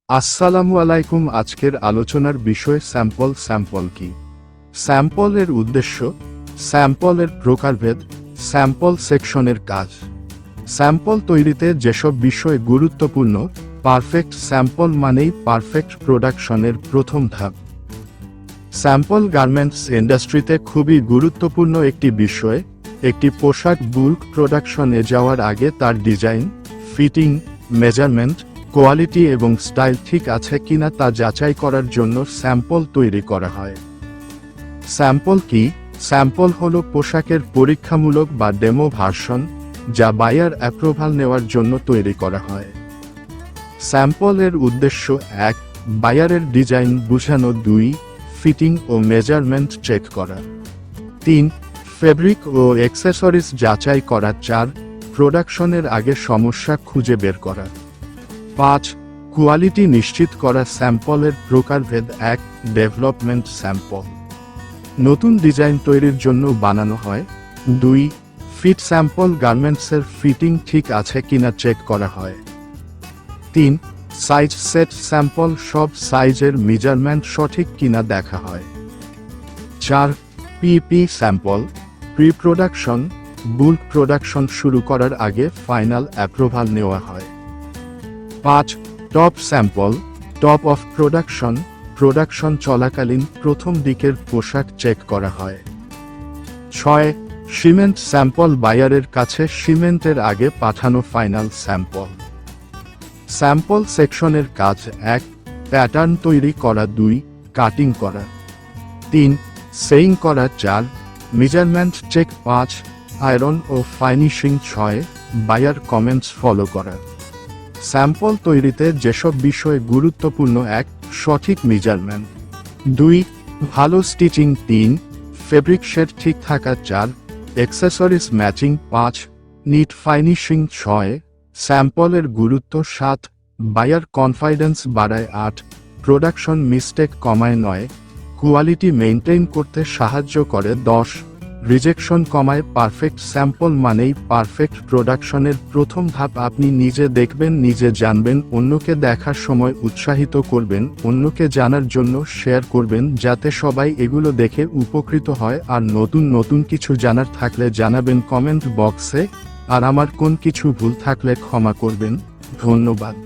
আসসালামু আলাইকুম। আজকের আলোচনার বিষয় স্যাম্পল কি। স্যাম্পলের উদ্দেশ্য, স্যাম্পলের প্রকারভেদ, স্যাম্পল সেকশনের কাজ। স্যাম্পল তৈরিতে যেসব বিষয় গুরুত্বপূর্ণ, পারফেক্ট স্যাম্পল মানেই পারফেক্ট প্রোডাকশনের প্রথম ধাপ। স্যাম্পল গার্মেন্টস ইন্ডাস্ট্রিতে খুবই গুরুত্বপূর্ণ একটি বিষয়। একটি পোশাক বুল্ক প্রোডাকশনে যাওয়ার আগে তার ডিজাইন, ফিটিং, মেজারমেন্ট, কোয়ালিটি এবং স্টাইল ঠিক আছে কিনা তা যাচাই করার জন্য স্যাম্পল তৈরি করা হয়। স্যাম্পল কি? স্যাম্পল হলো পোশাকের পরীক্ষামূলক বা ডেমো ভার্সন, যা বায়ার অ্যাপ্রুভাল নেওয়ার জন্য তৈরি করা হয়। স্যাম্পলের উদ্দেশ্য: ১. বায়ারের ডিজাইন বুঝানো। ২. ফিটিং ও মেজারমেন্ট চেক করা। ৩. ফেব্রিক ও অ্যাক্সেসরিজ যাচাই করা। ৪. প্রোডাকশনের আগে সমস্যা খুঁজে বের করা। ৫. কোয়ালিটি নিশ্চিত করা। স্যাম্পলের প্রকারভেদ: ১. ডেভেলপমেন্ট স্যাম্পল, নতুন ডিজাইন তৈরির জন্য বানানো হয়। ২. ফিট স্যাম্পল, গার্মেন্টসের ফিটিং ঠিক আছে কিনা চেক করা হয়। ৩. সাইজ সেট স্যাম্পল, সব সাইজের মেজারমেন্ট সঠিক কিনা দেখা হয়। ৪. PP sample, pre production, bulk production শুরু করার আগে ফাইনাল অ্যাপ্রুভাল নেওয়া হয়। ৫. Top sample, top of production, production চলাকালীন প্রথম দিকের পোশাক চেক করা হয়। ৬. সিমেন্ট স্যাম্পল, বায়ারের কাছে সিমেন্টের আগে পাঠানো ফাইনাল স্যাম্পল। স্যাম্পল সেকশনের কাজ: ১. প্যাটার্ন তৈরি করা। ২. কাটিং করা। ৩. সেইং করা। ৪. Measurement check. ৫. আয়রন ও ফাইনিশিং। ৬. বায়ার কমেন্টস ফলো করা। স্যাম্পল তৈরিতে যেসব বিষয় গুরুত্বপূর্ণ: ১. সঠিক মেজারমেন্ট। ২. ভালো স্টিচিং। ৩. ফেব্রিক শেড ঠিক থাকা। ৪. Accessories matching. ৫. নিট ফাইনিশিং। ৬. স্যাম্পলের গুরুত্ব। ৭. বায়ার কনফিডেন্স বাড়ায়। ৮. প্রোডাকশন মিস্টেক কমায়। ৯. কোয়ালিটি মেইনটেইন করতে সাহায্য করে। ১০. রিজেকশন কমায়। পারফেক্ট স্যাম্পল মানেই পারফেক্ট প্রোডাকশনের প্রথম ধাপ। আপনি নিজে দেখবেন, নিজে জানবেন, অন্যকে দেখার সময় উৎসাহিত করবেন, অন্যকে জানার জন্য শেয়ার করবেন, যাতে সবাই এগুলো দেখে উপকৃত হয়। আর নতুন নতুন কিছু জানার থাকলে জানাবেন কমেন্ট বক্সে। আর আমার কোন কিছু ভুল থাকলে ক্ষমা করবেন। ধন্যবাদ।